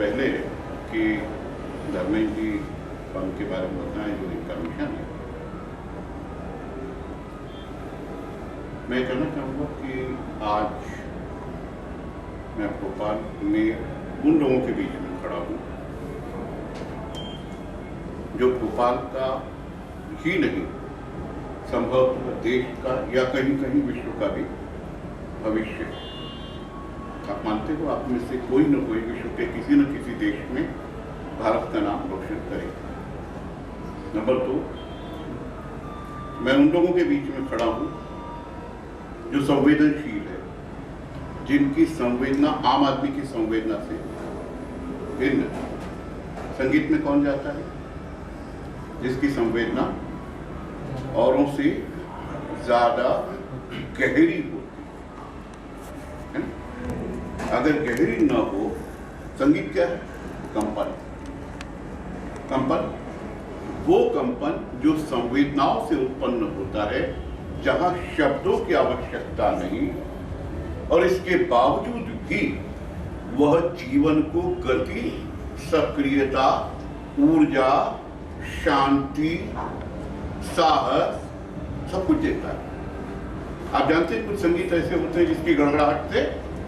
पहले कि धर्मेंद्र जी पंख के बारे में बताएं जो इनका मिशन है, मैं कहना चाहूँगा कि आज मैं भोपाल में उन लोगों के बीच में खड़ा हूँ जो भोपाल का ही नहीं, संभवतः देश का या कहीं कहीं विश्व का भी भविष्य है। आप मानते हो आप में से कोई न कोई विश्व के किसी न किसी देश में भारत का नाम रोशन करेगा। नंबर 2, मैं उन लोगों के बीच में खड़ा हूं जो संवेदनशील है, जिनकी संवेदना आम आदमी की संवेदना से भिन्न है। संगीत में कौन जाता है? जिसकी संवेदना औरों से ज्यादा गहरी होती है ना? अगर गहरी ना हो, संगीत क्या है? कंपन। कंपन वो कंपन जो संवेदनाओं से उत्पन्न होता है, जहां शब्दों की आवश्यकता नहीं और इसके बावजूद भी वह जीवन को गति, सक्रियता, ऊर्जा, शांति, साहस सब कुछ देता है। आप जानते हैं कुछ संगीत ऐसे होते हैं जिसकी गड़गड़ाहट से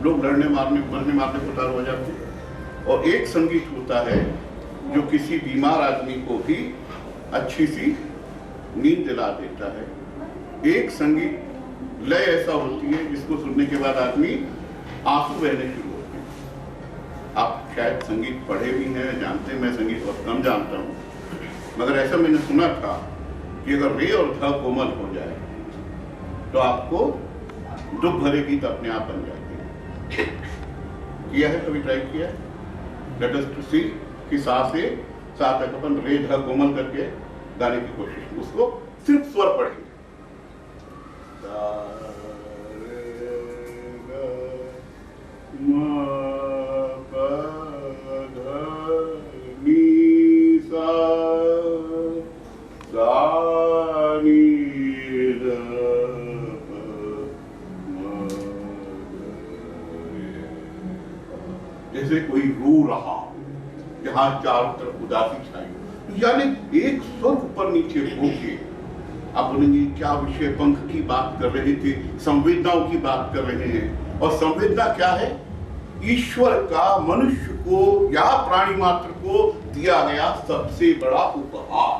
लोग लड़ने मारने मरने मारने पतार हो जाते हैं, और एक संगीत होता है जो किसी बीमार आदमी को भी अच्छी सी नींद दिला देता है। एक संगीत लय ऐसा होती है जिसको सुनने के बाद आदमी आंसू बहने शुरू होते हैं। आप शायद संगीत पढ़े भी हैं, जानते हैं, मैं संगीत बहुत कम जानता हूँ, मगर ऐसा मैंने सुना था कि अगर रे और ध कोमल हो जाए तो आपको दुख भरे गीत अपने आप बन जाते हैं। किया है, कभी ट्राई किया है? लेट अस टू सी कि सा से सा तक अपन रे ध कोमल करके गाने की कोशिश, उसको सिर्फ स्वर पढ़ेंगे। जैसे कोई रो रहा हो, जहां चारों तरफ उदासी छाई, यानी एक स्वर ऊपर नीचे होके आप बोलेंगे क्या विषय, पंख की बात कर रहे थे, संवेदनाओं की बात कर रहे हैं। और संवेदना क्या है? ईश्वर का मनुष्य को या प्राणी मात्र को दिया गया सबसे बड़ा उपहार।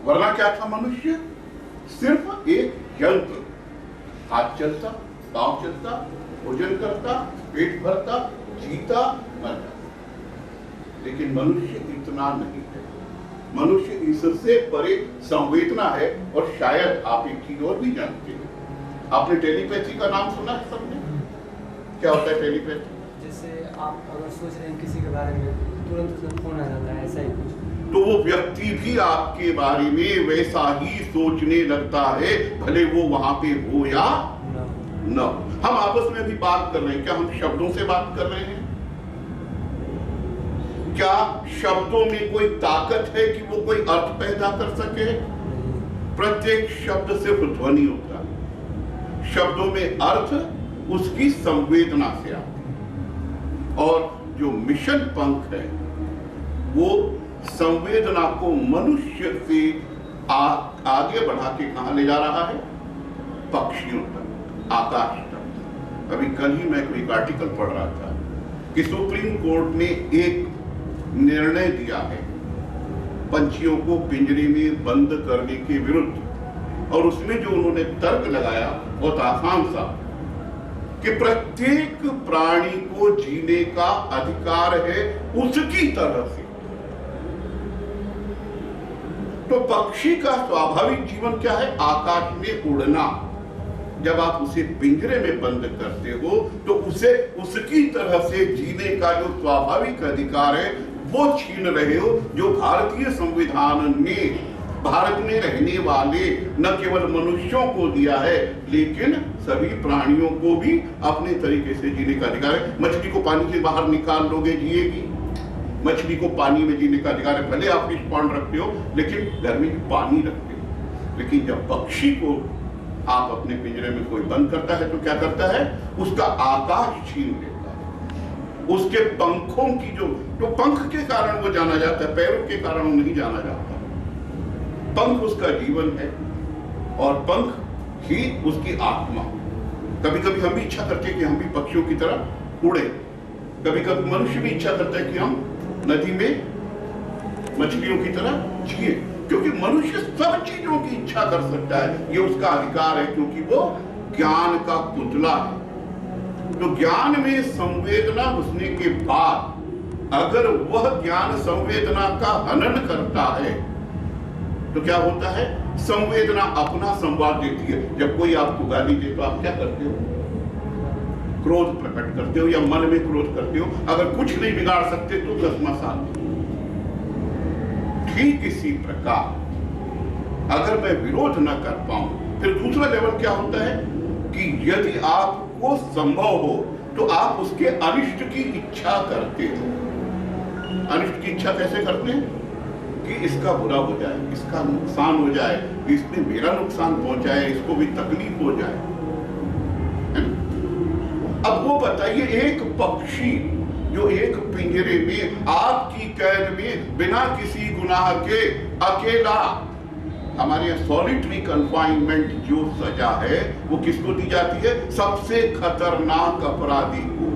वरना क्या था मनुष्य? सिर्फ एक यंत्र। हाथ चलता, पांव चलता, भोजन करता, पेट भरता, जीता, मरता। लेकिन मनुष्य इतना नहीं है। मनुष्य इससे परे संवेदना है। और शायद आप एक चीज और भी जानते हैं, आपने टेलीपैथी का नाम सुना है सबने? क्या होता है टेलीपैथी? जैसे आप अगर सोच रहे हैं किसी के बारे में, तुरंत फोन आ जाता है, ऐसा ही कुछ। तो वो व्यक्ति भी आपके बारे में वैसा ही सोचने लगता है, भले वो वहां पे हो या न। हम आपस में भी बात कर रहे हैं, क्या हम शब्दों से बात कर रहे हैं? क्या शब्दों में कोई ताकत है कि वो कोई अर्थ पैदा कर सके? प्रत्येक शब्द सिर्फ ध्वनि होता है। शब्दों में अर्थ उसकी संवेदना से आता है। और जो मिशन पंख है वो संवेदना को मनुष्य से आगे बढ़ा के कहां ले जा रहा है? पक्षियों तक, आकाश तक। अभी कल ही मैं एक आर्टिकल पढ़ रहा था कि सुप्रीम कोर्ट ने एक निर्णय दिया है पंछियों को पिंजरे में बंद करने के विरुद्ध, और उसमें जो उन्होंने तर्क लगाया बहुत आसान सा, कि प्रत्येक प्राणी को जीने का अधिकार है उसकी तरह से। तो पक्षी का स्वाभाविक जीवन क्या है? आकाश में उड़ना। जब आप उसे पिंजरे में बंद करते हो तो उसे उसकी तरह से जीने का जो स्वाभाविक अधिकार है वो छीन रहे हो, जो भारतीय संविधान ने भारत में रहने वाले न केवल मनुष्यों को दिया है लेकिन सभी प्राणियों को भी अपने तरीके से जीने का अधिकार है। मछली को पानी से बाहर निकाल लोगे, जिएगी। मछली को पानी में जीने का अधिकार है। भले आप फिश पॉन्ड रखते हो लेकिन घर में पानी रखते हो। लेकिन जब पक्षी को आप अपने पिंजरे में कोई बंद करता है तो क्या करता है? उसका आकाश छीन लेता है। उसके पंखों की जो पंख के कारण वो जाना जाता है, पैरों के कारण वो नहीं जाना जाता। पंख उसका जीवन है और पंख ही उसकी आत्मा। कभी कभी हम भी इच्छा करते हैं कि हम भी पक्षियों की तरह उड़े, कभी कभी मनुष्य भी इच्छा करता है कि हम नदी में मछलियों की तरह जिए, क्योंकि मनुष्य सब चीजों की इच्छा कर सकता है, ये उसका अधिकार है, क्योंकि वो ज्ञान का पुतला है। तो ज्ञान में संवेदना घुसने के बाद अगर वह ज्ञान संवेदना का हनन करता है तो क्या होता है, संवेदना अपना संवाद देती है। जब कोई आपको गाली दे तो आप क्या करते हो, क्रोध प्रकट करते हो या मन में क्रोध करते हो। अगर कुछ नहीं बिगाड़ सकते तो 10वां साल। ठीक इसी प्रकार अगर मैं विरोध न कर पाऊं, फिर दूसरा लेवल क्या होता है कि यदि आपको संभव हो तो आप उसके अनिष्ट की इच्छा करते हो। अनिष्ट की इच्छा कैसे करते हैं कि इसका बुरा हो जाए, इसका नुकसान हो जाए, इसने मेरा नुकसान पहुंचाए, इसको भी तकलीफ हो जाए। अब वो बताइए, एक पक्षी जो एक पिंजरे में आपकी कैद में बिना किसी गुनाह के अकेला, हमारे यहाँ सॉलिटरी कन्फाइनमेंट जो सजा है वो किसको दी जाती है, सबसे खतरनाक अपराधी को,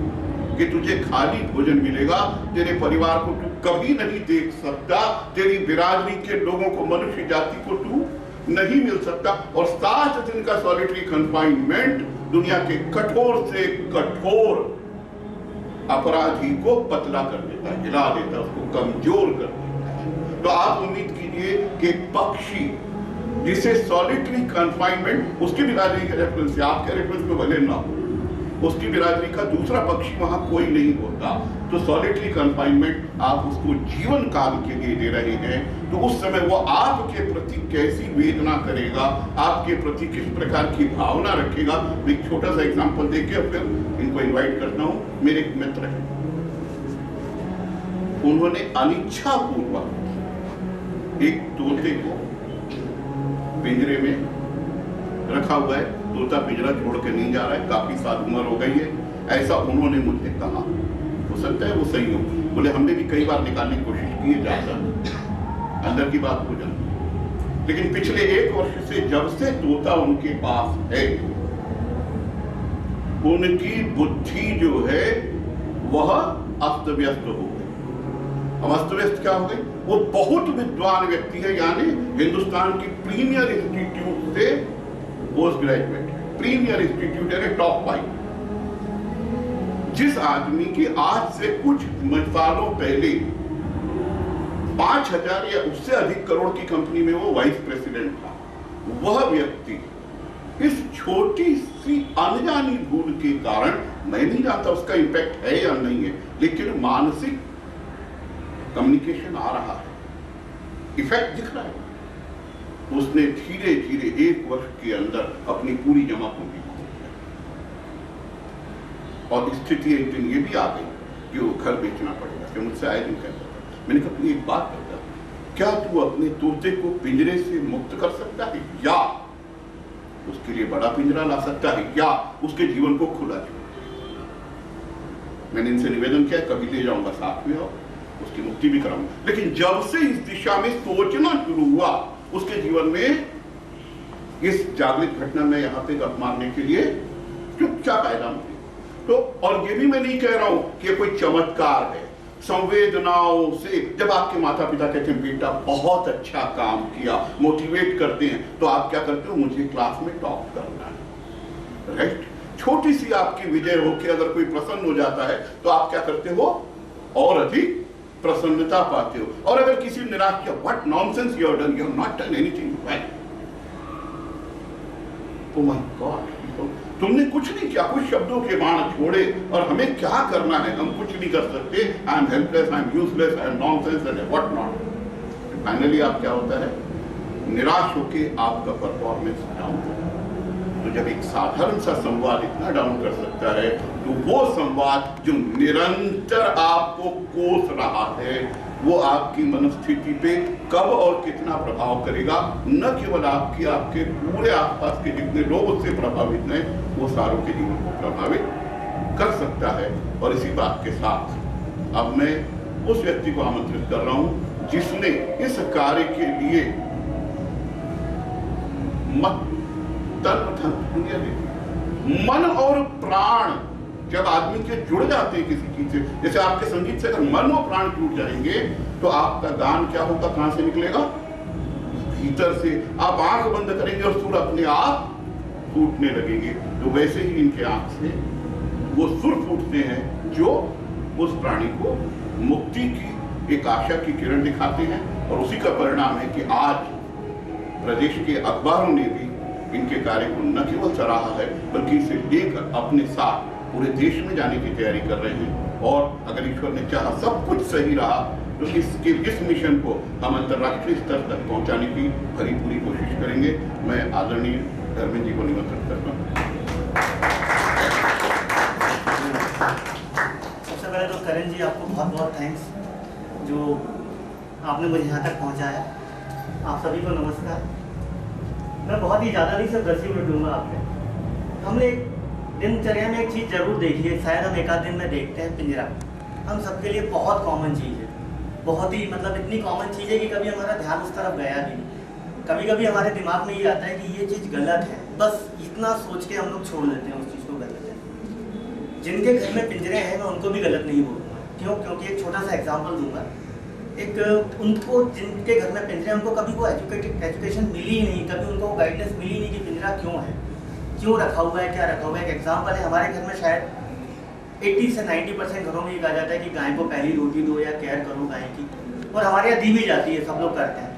कि तुझे खाली भोजन मिलेगा, तेरे परिवार को तू कभी नहीं देख सकता, तेरी बिरादरी के लोगों को, मनुष्य जाति को तू नहीं मिल सकता। और 7 दिन का सॉलिटरी कन्फाइनमेंट दुनिया के कठोर से कठोर अपराधी को पतला कर देता है, हिला देता है, उसको कमजोर कर देता है। तो आप उम्मीद कीजिए कि पक्षी जिसे सॉलिटरी कन्फाइनमेंट, उसकी बिरादरी के रेफरेंस से, आपके रेफरेंस में भले ना हो, उसकी बिरादरी का दूसरा पक्षी वहां कोई नहीं होता, तो सॉलिटरी कन्फाइनमेंट आप उसको जीवन काल के लिए दे रहे हैं, तो उस समय वो आपके प्रति कैसी वेदना करेगा, आपके प्रति किस प्रकार की भावना रखेगा। एक छोटा सा एग्जांपल देके फिर इनको इनवाइट करता हूं। मेरे एक मित्र हैं, उन्होंने अनिच्छा पूर्वक एक तोते को पिंजरे में रखा हुआ है, तोता पिंजरा छोड़ के नहीं जा रहा है, काफी साल उम्र हो गई है, ऐसा उन्होंने मुझे कहा। हो सकता है वो सही हो, बोले हमने भी कई बार निकालने की कोशिश की है, जाता अंदर की बात हो जाती, लेकिन पिछले 1 वर्ष से जब से तोता उनके पास है, उनकी बुद्धि जो है वह अस्त व्यस्त हो गई। अब अस्त व्यस्त क्या हो गई, वो बहुत विद्वान व्यक्ति है, यानी हिंदुस्तान की प्रीमियर इंस्टीट्यूट से पोस्ट ग्रेजुएट, प्रीमियर इंस्टीट्यूट है, टॉप 5। जिस आदमी की आज से कुछ सालों पहले 5000 या उससे अधिक करोड़ की कंपनी में वो वाइस प्रेसिडेंट था, वह व्यक्ति इस छोटी सी अनजानी भूल के कारण, मैं नहीं जानता उसका इंपैक्ट है या नहीं है, लेकिन मानसिक कम्युनिकेशन आ रहा है, इफेक्ट दिख रहा है। उसने धीरे धीरे 1 वर्ष के अंदर अपनी पूरी जमा पूंजी खो दी, और स्थिति एक दिन ये भी आ गई कि वो घर बेचना पड़ेगा। कि मुझसे आए दिन कहता था, मैंने कहा तू एक बात करता, क्या तू अपने तोते को पिंजरे से मुक्त कर सकता है, या उसके लिए बड़ा पिंजरा ला सकता है, या उसके जीवन को खुला छोड़। मैंने इनसे निवेदन किया, कभी ले जाऊंगा, साथ में आओ, उसकी मुक्ति भी कराऊंगा। लेकिन जब से इस दिशा में सोचना शुरू हुआ, उसके जीवन में इस जागृत घटना में यहाँ पे गप मारने के लिए चुपचाप आया मुझे। तो और ये भी मैं नहीं कह रहा हूं कि कोई चमत्कार है, संवेदनाओं से जब आपके माता पिता कहते हैं बेटा बहुत अच्छा काम किया, मोटिवेट करते हैं, तो आप क्या करते हो, मुझे क्लास में टॉप करना है, राइट। छोटी सी आपकी विजय होकर अगर कोई प्रसन्न हो जाता है तो आप क्या करते हो, और अधिक प्रसन्नता पाते हो। और अगर किसी निराश किया, what nonsense you have done, you have not done anything well, oh my God, तुमने कुछ नहीं किया, कुछ शब्दों के बाण छोड़े, और हमें क्या करना है, हम कुछ नहीं कर सकते, I am helpless, I am useless, I am nonsense and what not. Finally आप क्या होता है, निराश होके आपका परफॉर्मेंस डाउन होता है। तो जब एक साधारण सा संवाद इतना डाउन कर सकता है, तो वो संवाद जो निरंतर आपको कोस रहा है, वो आपकी मनस्थिति पे कब और कितना प्रभाव करेगा, न केवल आपकी, आपके पूरे आसपास के जितने लोग उससे प्रभावित हैं, वो सारों के जीवन को प्रभावित कर सकता है। और इसी बात के साथ अब मैं उस व्यक्ति को आमंत्रित कर रहा हूं जिसने इस कार्य के लिए मन और प्राण, जब आदमी के जुड़ जाते हैं किसी चीज से, जैसे आपके संगीत से अगर मन और प्राण टूट जाएंगे तो आपका गान क्या होगा, कहां से निकलेगा, भीतर से। आप आंख बंद करेंगे और सुर अपने आप फूटने लगेंगे। तो वैसे ही इनके आंख से वो सुर फूटते हैं जो उस प्राणी को मुक्ति की एक आशा की किरण दिखाते हैं। और उसी का परिणाम है कि आज प्रदेश के अखबारों ने भी इनके कार्य को न केवल सराहा है बल्कि इसे लेकर अपने साथ पूरे देश में जाने की तैयारी कर रहे हैं। और अगर ईश्वर ने चाहा सब कुछ सही रहा तो इस मिशन को हम अंतर्राष्ट्रीय स्तर तक पहुंचाने की भरी पूरी कोशिश करेंगे। मैं आदरणीय धर्मेंद्र जी को निमंत्रित करता हूँ। सबसे पहले तो करण जी आपको बहुत बहुत थैंक्स जो आपने मुझे यहाँ तक पहुँचाया। आप सभी को नमस्कार। मैं बहुत ही ज़्यादा नहीं, सिर्फ 10 ही मिनट दूंगा आपको। हमने दिनचर्या में एक चीज़ जरूर देखी है, शायद हम एक आध दिन में देखते हैं, पिंजरा हम सबके लिए बहुत कॉमन चीज़ है, बहुत ही मतलब इतनी कॉमन चीज़ है कि कभी हमारा ध्यान उस तरफ गया भी नहीं। कभी कभी हमारे दिमाग में ये आता है कि ये चीज़ गलत है, बस इतना सोच के हम लोग छोड़ देते हैं उस चीज़ को गलत है। जिनके घर में पिंजरे हैं मैं उनको भी गलत नहीं बोलूँगा। क्यों? क्योंकि एक छोटा सा एग्जाम्पल दूंगा। एक उनको जिनके घर में पिंजरे, उनको कभी वो एजुकेशन मिली ही नहीं, कभी उनको गाइडेंस मिली नहीं कि पिंजरा क्यों है, क्यों रखा हुआ है, क्या रखा हुआ है। एक एग्जाम्पल है, हमारे घर में शायद 80 से 90% घरों में ये कहा जाता है कि गाय को पहली रोटी दो या केयर करो गाय की, और हमारे यहाँ दी भी जाती है, सब लोग करते हैं।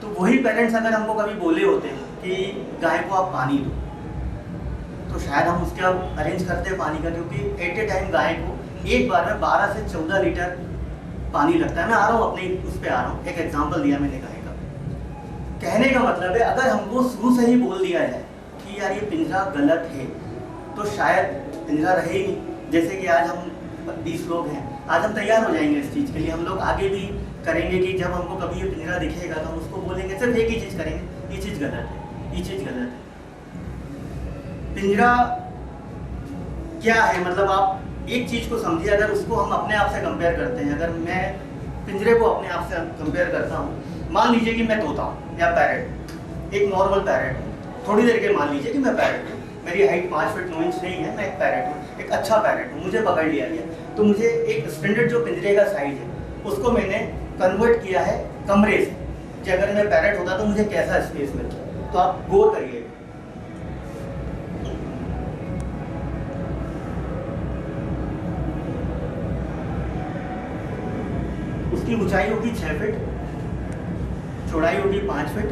तो वही पेरेंट्स अगर हमको कभी बोले होते हैं कि गाय को आप पानी दो, तो शायद हम उसके अरेंज करते हैं पानी का, क्योंकि एट ए टाइम गाय को एक बार में 12 से 14 लीटर पानी लगता है। मैं आ रहा हूँ अपने उस पर आ रहा हूँ, एक एग्जाम्पल दिया मैंने गाय का। कहने का मतलब है अगर हमको शुरू से ही बोल दिया जाए कि यार ये पिंजरा गलत है, तो शायद पिंजरा रहे ही नहीं। जैसे कि आज हम 20 लोग हैं, आज हम तैयार हो जाएंगे इस चीज़ के लिए। हम लोग आगे भी करेंगे कि जब हमको कभी ये पिंजरा दिखेगा तो हम उसको बोलेंगे, सिर्फ एक ही चीज़ करेंगे, ये चीज़ गलत है, ये चीज़ गलत है। पिंजरा क्या है, मतलब आप एक चीज़ को समझिए। अगर उसको हम अपने आप से कंपेयर करते हैं, अगर मैं पिंजरे को अपने आप से कंपेयर करता हूँ, मान लीजिए कि मैं तोता हूँ या पैरेट, एक नॉर्मल पैरेट हूँ। थोड़ी देर के मान लीजिए कि मैं पैरेट हूँ, मेरी हाइट 5 फीट 9 इंच नहीं है, मैं एक पैरेट हूँ, एक अच्छा पैरेट हूँ, मुझे पकड़ लिया गया। तो मुझे एक स्टैंडर्ड जो पिंजरे का साइज है उसको मैंने कन्वर्ट किया है कमरे से, कि अगर मैं पैरेट होता तो मुझे कैसा स्पेस मिलता। तो आप गौर करिए, उसकी ऊंचाई होगी 6 फीट, चौड़ाई होगी 5 फीट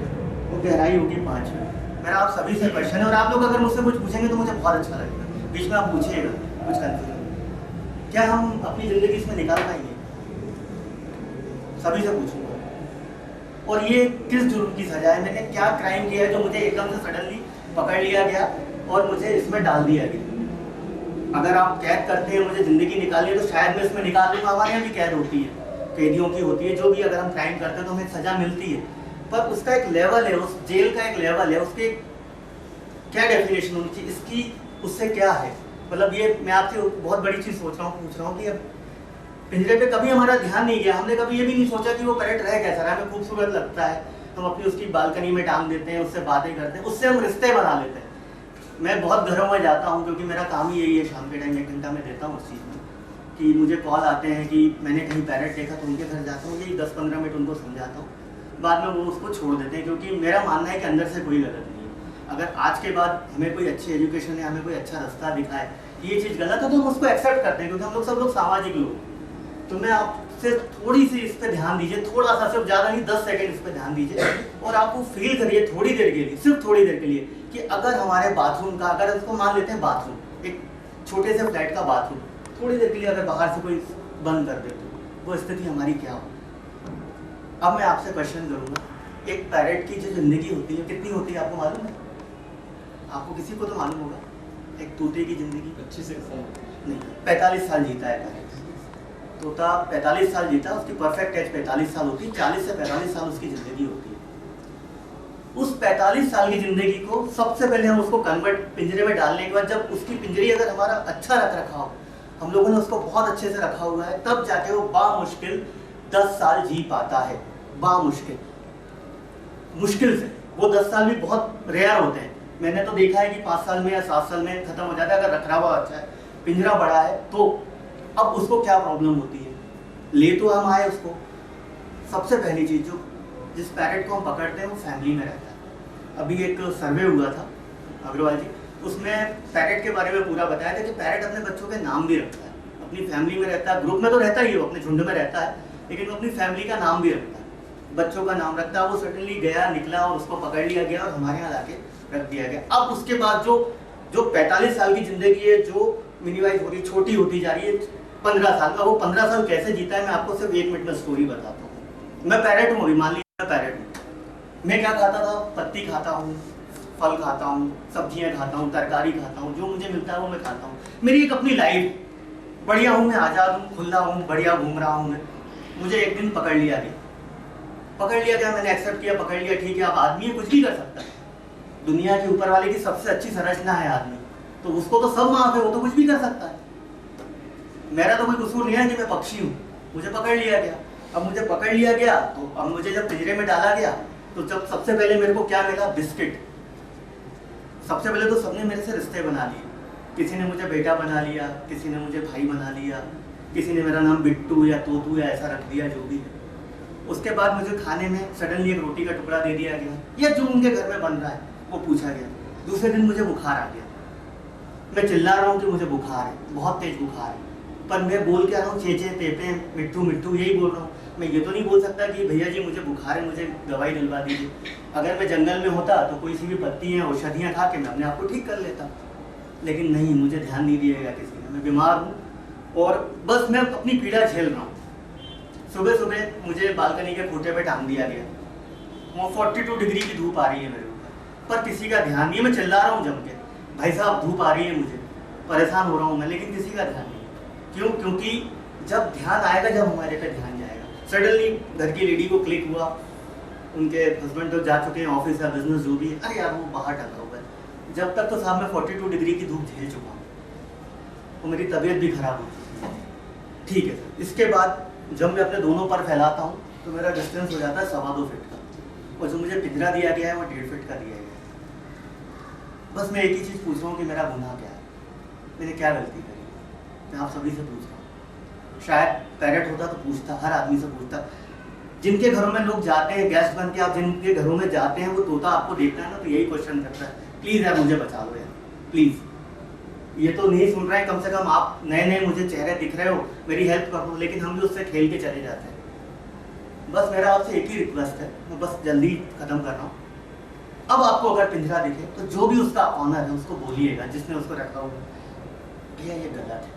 और गहराई होगी 5 फीट। मेरा आप सभी से क्वेश्चन है, और आप लोग अगर मुझसे कुछ पूछेंगे तो मुझे बहुत अच्छा लगेगा। बीच में आप पूछिएगा कुछ कंफ्यूजन, क्या हम अपनी जिंदगी इसमें निकाल पाएंगे? सभी से पूछूंगा। और ये किस जुर्म की सजा है, मैंने क्या क्राइम किया है जो मुझे एकदम से सडनली पकड़ लिया गया और मुझे इसमें डाल दिया गया। अगर आप कैद करते हैं, मुझे जिंदगी निकाली है, तो शायद मैं इसमें निकाल दूंगा। हमारे यहाँ भी कैद होती है, कैदियों की होती है, जो भी अगर हम क्राइम करते हैं तो हमें सजा मिलती है। पर उसका एक लेवल है, उस जेल का एक लेवल है, उसके क्या डेफिनेशन होनी चाहिए, इसकी उससे क्या है। मतलब ये मैं आपसे बहुत बड़ी चीज़ सोच रहा हूँ, पूछ रहा हूँ कि अब पिंजरे पे कभी हमारा ध्यान नहीं गया। हमने कभी ये भी नहीं सोचा कि वो पैरेट रह कैसा रहा है, हमें खूबसूरत लगता है, हम अपनी उसकी बालकनी में टांग देते हैं, उससे बातें करते हैं, उससे हम रिश्ते बना लेते हैं। मैं बहुत घरों में जाता हूँ, क्योंकि मेरा काम ही यही है, शाम के टाइम 1 घंटा मैं देता हूँ उस चीज़ में, कि मुझे कॉल आते हैं कि मैंने कहीं पैरेट देखा, तो उनके घर जाता हूँ, यही 10-15 मिनट उनको समझाता हूँ, बाद में वो उसको छोड़ देते हैं। क्योंकि मेरा मानना है कि अंदर से कोई गलत नहीं है। अगर आज के बाद हमें कोई अच्छी एजुकेशन है, हमें कोई अच्छा रास्ता दिखाए, ये चीज़ गलत है, तो हम उसको एक्सेप्ट करते हैं, क्योंकि हम लोग सब लोग सामाजिक लोग। तो मैं आपसे थोड़ी सी इस पर ध्यान दीजिए, थोड़ा सा, सिर्फ ज़्यादा नहीं, 10 सेकेंड इस पर ध्यान दीजिए, और आपको फील करिए थोड़ी देर के लिए, सिर्फ थोड़ी देर के लिए, कि अगर हमारे बाथरूम का, अगर उसको मान लेते हैं बाथरूम, एक छोटे से फ्लैट का बाथरूम, थोड़ी देर के लिए अगर बाहर से कोई बंद कर दे तो वो स्थिति हमारी क्या हो। अब मैं आपसे क्वेश्चन करूँगा, एक पैरेट की जो ज़िंदगी होती है कितनी होती है आपको मालूम है? आपको किसी को तो मालूम होगा। एक तोते की ज़िंदगी 25 साल नहीं, 45 साल जीता है पैरेट। तोता 45 साल जीता, उसकी परफेक्ट एज 45 साल होती है, 40 से 45 साल उसकी ज़िंदगी होती है। उस 45 साल की जिंदगी को सबसे पहले हम उसको कन्वर्ट पिंजरे में डालने के बाद, जब उसकी पिंजरी अगर हमारा अच्छा रख रखा हो, हम लोगों ने उसको बहुत अच्छे से रखा हुआ है, तब जाके वो बामुश्किल 10 साल जी पाता है। बामुश्किल, मुश्किल से। वो 10 साल भी बहुत रेयर होते हैं। मैंने तो देखा है कि 5 साल में या 7 साल में खत्म हो जाता है, अगर रखा हुआ अच्छा है, पिंजरा बड़ा है तो। अब उसको क्या प्रॉब्लम होती है, ले तो हम आए उसको, सबसे पहली चीज जो जिस पैरेट को हम पकड़ते हैं वो फैमिली में रहता है। अभी एक सर्वे हुआ था अग्रवाल जी, उसमें पैरेट के बारे में पूरा बताया था कि पैरेट अपने बच्चों के नाम भी रखता है, अपनी फैमिली में रहता है, ग्रुप में तो रहता ही है, वो अपने झुंड में रहता है, लेकिन वो अपनी फैमिली का नाम भी रखता है, बच्चों का नाम रखता है। वो सडनली गया, निकला और उसको पकड़ लिया गया और हमारे यहाँ लाके रख दिया गया। अब उसके बाद जो 45 साल की जिंदगी है, जो मिनिमाइज हो रही, छोटी होती जा रही है, 15 साल का, वो 15 साल कैसे जीता है मैं आपको सिर्फ 1 मिनट में स्टोरी बताता हूँ। मैं पैरेट हूँ, अभी मान लीजिए मैं पैरेट हूँ। मैं क्या खाता था, पत्ती खाता हूँ, फल खाता हूँ, सब्जियाँ खाता हूँ, तरकारी खाता हूँ, जो मुझे मिलता है वो मैं खाता हूँ। मेरी एक अपनी लाइफ, बढ़िया हूँ मैं, आज़ाद हूँ, खुला हूँ, बढ़िया घूम रहा हूँ मैं। मुझे एक दिन पकड़ लिया गया, मैंने एक्सेप्ट किया, पकड़ लिया, ठीक है, अब आदमी कुछ भी कर सकता है, दुनिया के ऊपर वाले की सबसे अच्छी संरचना है आदमी, तो उसको तो सब माफ है, वो तो कुछ भी कर सकता है। मेरा तो कोई कसूर नहीं है कि मैं पक्षी हूँ, मुझे पकड़ लिया गया। अब मुझे पकड़ लिया गया तो अब मुझे जब पिंजरे में डाला गया तो जब सबसे पहले मेरे को क्या मिला, बिस्किट। सबसे पहले तो सबने मेरे से रिश्ते बना लिए, किसी ने मुझे बेटा बना लिया, किसी ने मुझे भाई बना लिया, किसी ने मेरा नाम बिट्टू या तोतू या ऐसा रख दिया, जो भी है। उसके बाद मुझे खाने में सडनली एक रोटी का टुकड़ा दे दिया गया, या जो उनके घर में बन रहा है वो पूछा गया। दूसरे दिन मुझे बुखार आ गया, मैं चिल्ला रहा हूँ कि मुझे बुखार है, बहुत तेज बुखार है, पर मैं बोल के आ रहा हूँ चेचे पेपे मिट्टू मिट्टू, यही बोल रहा हूँ। मैं ये तो नहीं बोल सकता कि भैया जी मुझे बुखार है, मुझे दवाई दिलवा दीजिए। अगर मैं जंगल में होता तो कोई सी भी पत्तियाँ औषधियाँ खा के मैं अपने आप को ठीक कर लेता, लेकिन नहीं, मुझे ध्यान नहीं दिया गया किसी ने। मैं बीमार हूँ और बस मैं अपनी पीड़ा झेल रहा हूँ। सुबह सुबह मुझे बालकनी के खूंटे पे टांग दिया गया, वो 42 डिग्री की धूप आ रही है मेरे ऊपर, पर किसी का ध्यान नहीं है। मैं चिल्ला रहा हूँ जम के, भाई साहब धूप आ रही है, मुझे परेशान हो रहा हूँ मैं, लेकिन किसी का ध्यान नहीं। क्यों? क्योंकि जब ध्यान आएगा, जब हमारे पे ध्यान जाएगा। सडनली घर की लेडी को क्लिक हुआ, उनके हस्बैंड तो जा चुके हैं ऑफिस या बिजनेस जो भी है, अरे यार वो बाहर टंगा हुआ है। जब तक तो साहब मैं 42 डिग्री की धूप झेल चुका हूँ, तो मेरी तबीयत भी खराब होती है, ठीक है। इसके बाद जब मैं अपने दोनों पर फैलाता हूँ तो मेरा डिस्टेंस हो जाता है 2.25 फीट का, और जो मुझे पिंजरा दिया गया है वो 1.5 फीट का दिया गया है। बस मैं एक ही चीज़ पूछ रहा हूँ कि मेरा गुनाह क्या है, मैंने क्या गलती करी? मैं आप सभी से पूछ रहा हूँ। शायद पैरेट होता तो पूछता, हर आदमी से पूछता। जिनके घरों में लोग जाते हैं गेस्ट बन के, आप जिनके घरों में जाते हैं वो तोता आपको देखता है ना, तो यही क्वेश्चन करता है, प्लीज़ यार मुझे बचा लो यार, प्लीज़। ये तो नहीं सुन रहे हैं, कम से कम आप नए नए मुझे चेहरे दिख रहे हो, मेरी हेल्प कर दो, लेकिन हम भी उससे खेल के चले जाते हैं। बस मेरा आपसे एक ही रिक्वेस्ट है, मैं बस जल्दी खत्म कर रहा हूँ। अब आपको अगर पिंजरा दिखे तो जो भी उसका ऑनर है उसको बोलिएगा, जिसने उसको रखा हुआ है, भैया ये गलत है,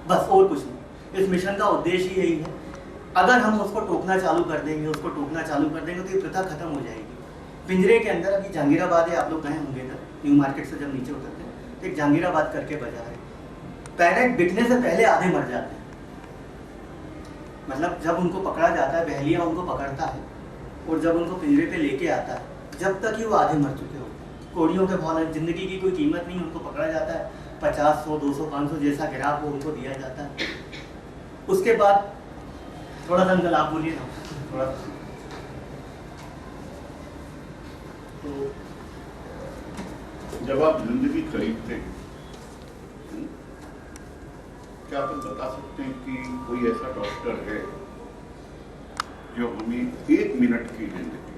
बस और कुछ नहीं। इस मिशन का उद्देश्य ही यही है। अगर हम उसको टोकना चालू कर देंगे तो ये प्रथा खत्म हो जाएगी। पिंजरे के अंदर अभी जहांगीराबाद है, आप लोग गए होंगे इधर न्यू मार्केट से जब नीचे उतरते हैं तो एक जहांगीराबाद करके बाजार है। पैरेट बिकने से पहले आधे मर जाते हैं, मतलब जब उनको पकड़ा जाता है, बहलिया उनको पकड़ता है और जब उनको पिंजरे पे लेके आता है, जब तक ही वो आधे मर चुके होते हैं। कोड़ियों के भाव जिंदगी की कोई कीमत नहीं, उनको पकड़ा जाता है, 50, 100, 200, 500 जैसा गिराव हो उनको दिया जाता है। उसके बाद थोड़ा सा अंकल आप बोलिए ना, थोड़ा तो जब आप जिंदगी खरीदते हैं, क्या आप बता सकते हैं कि कोई ऐसा डॉक्टर है जो हमें 1 मिनट की जिंदगी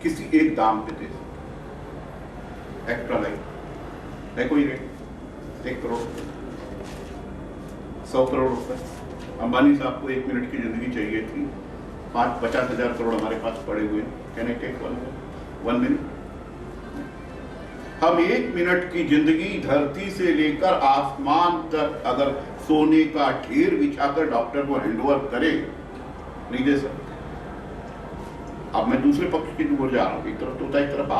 किसी एक दाम पे दे सकते? एक्स्ट्रा लाइफ है कोई रेट? 1 करोड़, 100 करोड़ रुपए। अंबानी साहब को 1 मिनट की जिंदगी चाहिए थी, 50 हजार करोड़ हमारे पास पड़े हुए। Can I take 1 minute? हम 1 मिनट की जिंदगी धरती से लेकर आसमान तक अगर सोने का ढेर बिछाकर डॉक्टर को हैंडओवर करे, नहीं दे सकते। अब मैं दूसरे पक्ष की ओर जा रहा हूं, एक तरफ तोता एक तरफ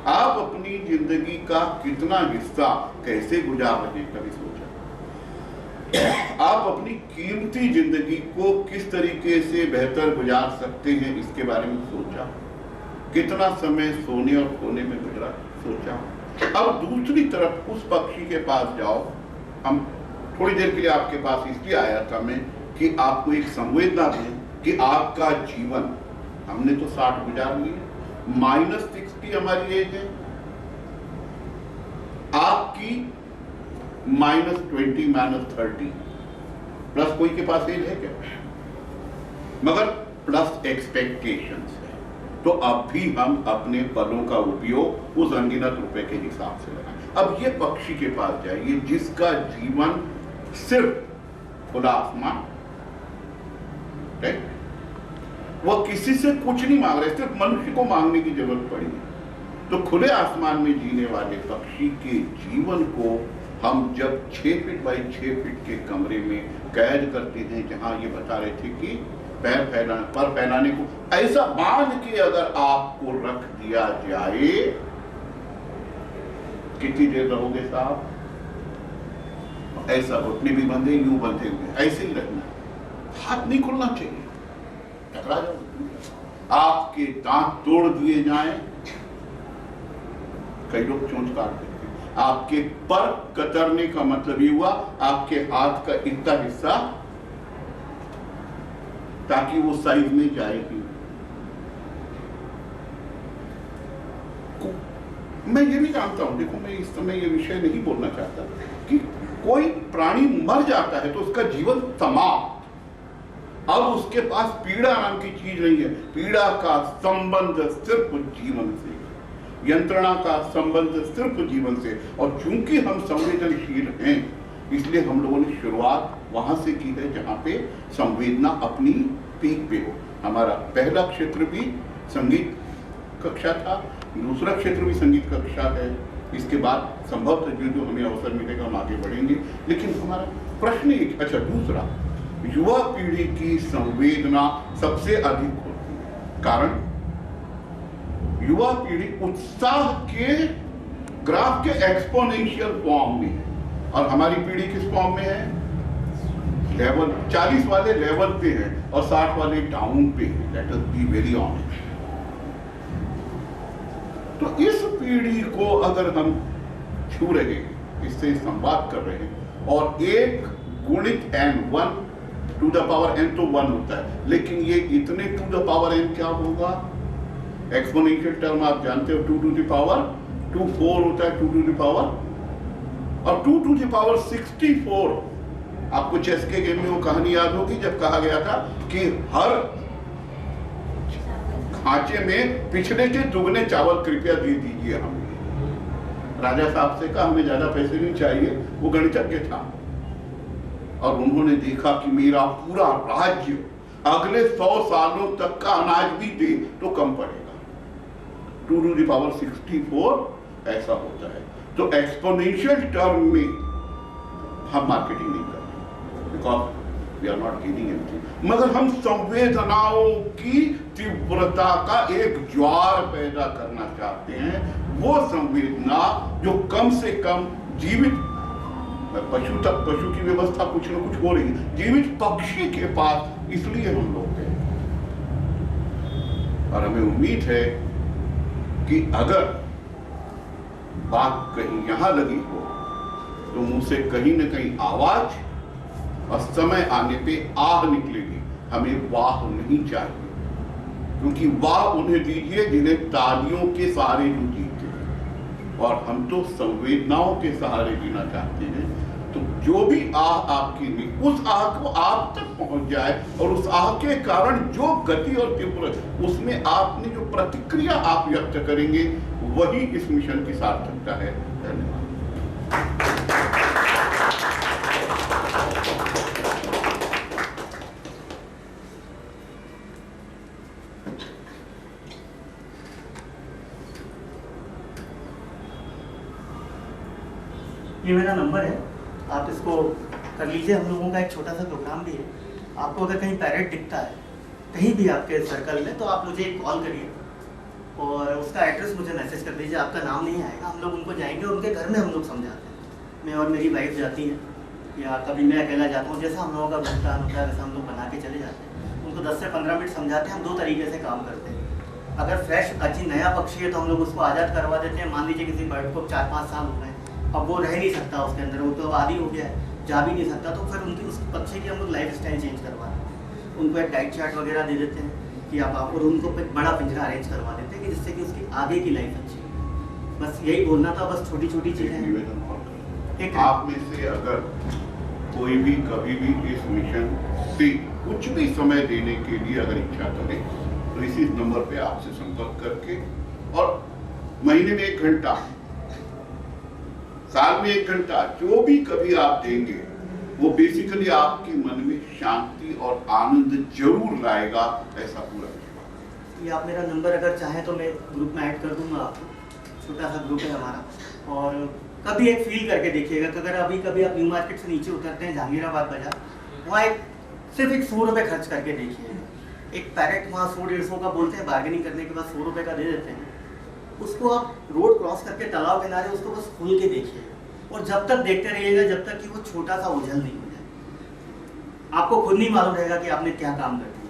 आप अपनी जिंदगी का कितना हिस्सा कैसे गुजार रहे हैं कभी सोचा? आप अपनी कीमती जिंदगी को किस तरीके से बेहतर गुजार सकते हैं, इसके बारे में सोचा? कितना समय सोने और खोने में गुजरा सोचा। अब दूसरी तरफ उस पक्षी के पास जाओ। हम थोड़ी देर के लिए आपके पास इसलिए आया था मैं कि आपको एक संवेदना दें कि आपका जीवन, हमने तो 60 गुजार लिए, -60 हमारी एज है, आपकी -20 -30, प्लस कोई के पास एज है क्या? मगर प्लस एक्सपेक्टेशंस है। तो अब भी हम अपने बलों का उपयोग उस अनगिनत रुपए के हिसाब से लगाएं। अब ये पक्षी के पास जाइए जिसका जीवन सिर्फ खुला आसमान, वह किसी से कुछ नहीं मांग रहे, सिर्फ मनुष्य को मांगने की जरूरत पड़ी है। तो खुले आसमान में जीने वाले पक्षी के जीवन को हम जब 6 फीट बाई 6 फीट के कमरे में कैद करते हैं, जहां ये बता रहे थे कि पर फैलाने को ऐसा बांध के अगर आपको रख दिया जाए, कितनी देर रहोगे साहब? ऐसा घुटने भी बंधे, यूं बंधे हुए, ऐसे ही रहना, हाथ नहीं खुलना चाहिए, टकरा जाओगे। आपके दांत तोड़ दिए जाएं, कई लोग चोंच काट देते हैं। आपके पर कतरने का मतलब ये हुआ आपके हाथ का इतना हिस्सा, ताकि वो साइज में जाएगी। मैं ये भी जानता हूं, देखो मैं इस समय ये विषय नहीं बोलना चाहता कि कोई प्राणी मर जाता है तो उसका जीवन समाप्त। अब उसके पास पीड़ा नाम की चीज नहीं है। पीड़ा का संबंध सिर्फ जीवन से, यंत्रणा का संबंध सिर्फ जीवन से। और चूंकि हम संवेदनशील हैं, इसलिए हम लोगों ने शुरुआत वहां से की है जहां पे संवेदना अपनी पीक पे हो। हमारा पहला क्षेत्र भी संगीत कक्षा था, दूसरा क्षेत्र भी संगीत कक्षा है। इसके बाद संभवतः जो हमें अवसर मिलेगा हम आगे बढ़ेंगे। लेकिन हमारा प्रश्न एक, अच्छा दूसरा, युवा पीढ़ी की संवेदना सबसे अधिक होती है। कारण युवा पीढ़ी उत्साह के ग्राफ के एक्सपोनेंशियल फॉर्म में है, और हमारी पीढ़ी किस फॉर्म में है? लेवल 40 वाले लेवल पे हैं और 60 वाले डाउन पे हैं। Let us be very honest. तो इस पीढ़ी को अगर हम छू रहे हैं, इससे संवाद कर रहे हैं, और एक गुणित n1 to the power n तो 1 होता है, लेकिन ये इतने टू द पावर n क्या होगा? एक्सपोनेंशियल टर्म आप जानते हो, 2 टू द पावर 2 4 होता है, 2 टू द पावर, और 2 टू द पावर 64। आपको चेस के गेम में वो कहानी याद होगी जब कहा गया था कि हर खांचे में पिछले के दुगने चावल कृपया दे दीजिए हमें। राजा साहब से कहा हमें ज्यादा पैसे नहीं चाहिए, वो गणितज्ञ था, और उन्होंने देखा कि मेरा पूरा राज्य अगले 100 सालों तक का अनाज भी दे तो कम पड़ेगा। 2 टू द पावर 64 ऐसा होता है। तो एक्सपोनेंशियल टर्म में हम मार्केटिंग नहीं करते, because we are not gaining anything. मगर हम संवेदनाओं की तीव्रता का एक ज्वार पैदा करना चाहते हैं। वो संवेदना जो कम से कम जीवित पशु तक, पशु की व्यवस्था कुछ न कुछ हो रही है, जीवित पक्षी के पास इसलिए हम लोग हैं। और हमें उम्मीद है कि अगर बात कहीं यहां लगी हो तो मुंह से कहीं न कहीं आवाज और समय आने पे आह निकलेगी। हमें वाह नहीं चाहिए, क्योंकि वाह उन्हें दीजिए जिन्हें तालियों के सहारे जो जीते हैं, और हम तो संवेदनाओं के सहारे जीना चाहते हैं। तो जो भी आह आपकी नहीं, उस आह को आप तक पहुंच जाए, और उस आह के कारण जो गति और तीव्र उसमें आपने जो प्रतिक्रिया आप व्यक्त करेंगे, वही इस मिशन की सार्थकता है। धन्यवाद। ये मेरा नंबर है, आप इसको कर लीजिए। हम लोगों का एक छोटा सा प्रोग्राम भी है। आपको अगर कहीं पैरेट दिखता है कहीं भी आपके सर्कल में, तो आप मुझे एक कॉल करिए और उसका एड्रेस मुझे मैसेज कर दीजिए। आपका नाम नहीं आएगा, हम लोग उनको जाएंगे, उनके घर में हम लोग समझाते हैं। मैं और मेरी वाइफ जाती हैं, या कभी मैं अकेला जाता हूँ। जैसा हम लोगों का भुगतान होता है वैसा हम लोग बना के चले जाते हैं। उनको 10 से 15 मिनट समझाते हैं। हम 2 तरीके से काम करते हैं। अगर फ्रेश अच्छी नया पक्षी है तो हम लोग उसको आज़ाद करवा देते हैं। मान लीजिए किसी बर्ड को 4-5 साल हो गए, अब वो रह नहीं सकता उसके अंदर, वो तो आदी हो गया है, जा भी नहीं सकता, तो फिर उनकी उस पक्षी की हम लोग लाइफ स्टाइल चेंज करवा देते हैं। उनको एक डाइट चार्ट वगैरह दे देते हैं कि आप और उनको फिर बड़ा पिंजरा अरेंज करवा देते हैं कि जिससे कि उसकी आगे की लाइफ अच्छी हो। बस यही बोलना था, बस छोटी छोटी एक चीज़ें। निवेदन और करें। आप में से अगर कोई भी कभी भी इस मिशन से कुछ भी समय देने के लिए अगर इच्छा करे तो इसी नंबर पे आपसे संपर्क करके, और महीने में 1 घंटा, साल में 1 घंटा, जो भी कभी आप देंगे वो बेसिकली आपके मन में शांति और आनंद जरूर लाएगा, ऐसा पूरा विश्वास। ये आप मेरा नंबर अगर चाहें तो मैं ग्रुप में ऐड कर दूंगा आपको, छोटा सा ग्रुप है हमारा। और कभी एक फील करके देखिएगा कि अगर अभी कभी आप न्यू मार्केट से नीचे उतरते हैं जहांगीराबाद बाजार, वहाँ सिर्फ 100 रुपये खर्च करके देखिए। एक पैकेट वहाँ 100-150 का बोलते हैं, बार्गेनिंग करने के बाद 100 रुपये का दे देते हैं। उसको आप रोड क्रॉस करके तालाब किनारे उसको बस खोल के देखिए, और जब तक देखते रहिएगा जब तक कि वो छोटा सा उछल नहीं हो जाए। आपको खुद नहीं मालूम रहेगा कि आपने क्या काम कर दिया,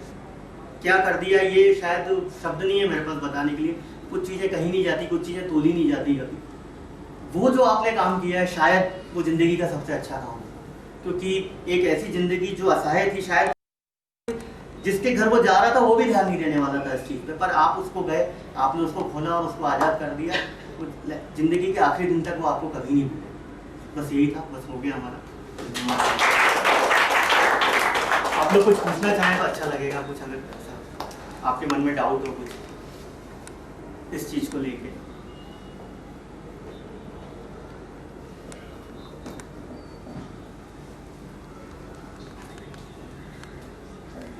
क्या कर दिया। ये शायद शब्द नहीं है मेरे पास बताने के लिए। कुछ चीज़ें कहीं नहीं जाती, कुछ चीज़ें तोली नहीं जाती कभी। वो जो आपने काम किया है शायद वो ज़िंदगी का सबसे अच्छा काम है, क्योंकि एक ऐसी ज़िंदगी जो असहाय थी, शायद जिसके घर वो जा रहा था वो भी ध्यान नहीं देने वाला था इस चीज़ पे, पर आप उसको गए, आपने उसको खोला और उसको आज़ाद कर दिया। ज़िंदगी के आखिरी दिन तक वो आपको कभी नहीं भूले। बस यही था, बस हो गया हमारा। आप लोग कुछ पूछना चाहें तो अच्छा लगेगा, कुछ अगर आपके मन में डाउट हो कुछ इस चीज़ को लेके।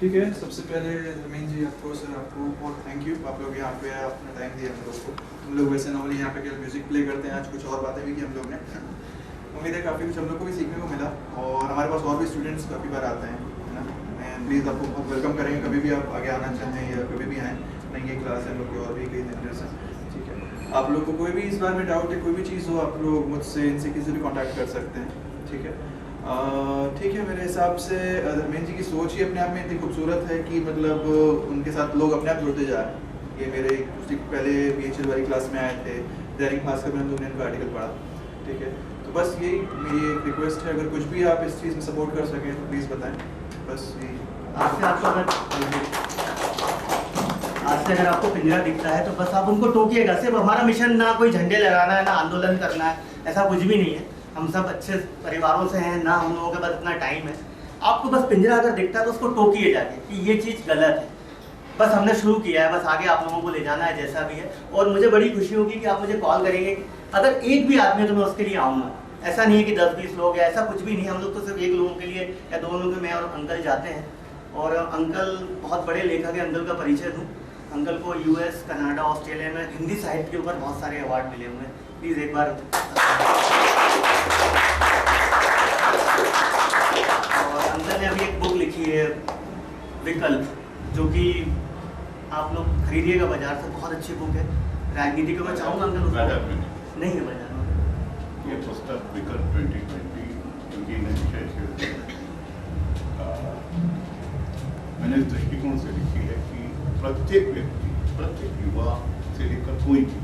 ठीक है, सबसे पहले रमीन जी आपको बहुत थैंक यू। आप लोग यहाँ पे अपना टाइम दिया हम लोग को। हम लोग वैसे नॉर्मली यहाँ पे केवल म्यूजिक प्ले करते हैं, आज कुछ और बातें भी की हम लोग ने। उम्मीद है काफ़ी कुछ हम लोग को भी सीखने को मिला, और हमारे पास और भी स्टूडेंट्स काफ़ी बार आते हैं, है ना। एंड प्लीज़ आपको बहुत वेलकम करेंगे, कभी भी आप आगे आना चाहें या कभी भी आएँ। नहीं, ये क्लास है हम लोग की और भी कई सेंटर्स हैं, ठीक है। आप लोग को कोई भी इस बारे में डाउट है, कोई भी चीज़ हो, आप लोग मुझसे इनसे किसी भी कॉन्टैक्ट कर सकते हैं, ठीक है। ठीक है, मेरे हिसाब से धर्मेंद्र जी की सोच ही अपने आप में इतनी खूबसूरत है कि मतलब उनके साथ लोग अपने आप जुड़ते जा रहे हैं। ये मेरे कुछ दिन पहले BHL वाली क्लास में आए थे, दैनिक भास्कर में हम लोगों ने उनका आर्टिकल पढ़ा, ठीक है। तो बस यही मेरी एक रिक्वेस्ट है, अगर कुछ भी आप इस चीज़ में सपोर्ट कर सकें तो प्लीज़ बताएं। बस यही। आज से अगर आपको पिंजरा दिखता है तो बस आप उनको टोकिएगा। सिर्फ हमारा मिशन ना कोई झंडे लगाना है, ना आंदोलन करना है, ऐसा कुछ भी नहीं है। हम सब अच्छे परिवारों से हैं, ना हम लोगों के पास इतना टाइम है। आपको बस पिंजरा अगर दिखता है तो उसको टोकिए जाके कि ये चीज़ गलत है। बस हमने शुरू किया है, बस आगे आप लोगों को ले जाना है जैसा भी है। और मुझे बड़ी खुशी होगी कि आप मुझे कॉल करेंगे। अगर एक भी आदमी है तो मैं उसके लिए आऊँगा। ऐसा नहीं है कि 10-20 लोग हैं, ऐसा कुछ भी नहीं। हम लोग तो सिर्फ 1 लोगों के लिए या 2 लोगों के मैं और अंकल जाते हैं। और अंकल बहुत बड़े लेखक हैं, अंकल का परिचय दूँ। अंकल को US, कनाडा, ऑस्ट्रेलिया में हिंदी साहित्य के ऊपर बहुत सारे अवार्ड मिले हुए हैं। प्लीज़ एक बार। और अंकल ने अभी एक बुक लिखी है विकल्प, जो कि आप लोग खरीदिएगा बाजार से, बहुत अच्छी बुक है। राजनीति को मैं चाहूँगा अंकल बाजार में नहीं है बाजार में। ये पुस्तक विकल्प 2020 नए विषय से मैंने इस दृष्टिकोण से लिखी है कि प्रत्येक व्यक्ति, प्रत्येक युवा से लेकर कोई भी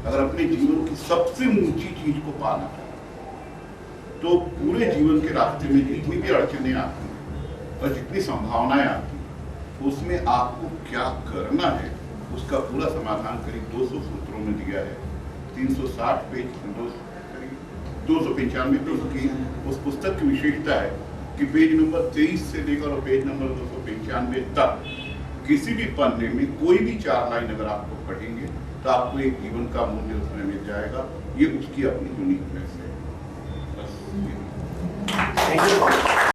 अगर अपने जीवन की सबसे ऊंची चीज को पाना चाहे तो पूरे जीवन के रास्ते में जितनी भी अड़चनें आती हैं और जितनी संभावनाएं आती हैं, उसमें आपको क्या करना है उसका पूरा समाधान करीब 200 सूत्रों में दिया है। 360 पेज, 295 पेज की उस पुस्तक की विशेषता है कि पेज नंबर 23 से लेकर और पेज नंबर 295 तक किसी भी पन्ने में कोई भी 4 लाइन अगर आपको पढ़ेंगे तो आपको एक जीवन का मूल्य उसमें मिल जाएगा। ये उसकी अपनी यूनिकनेस है। बस थैंक यू।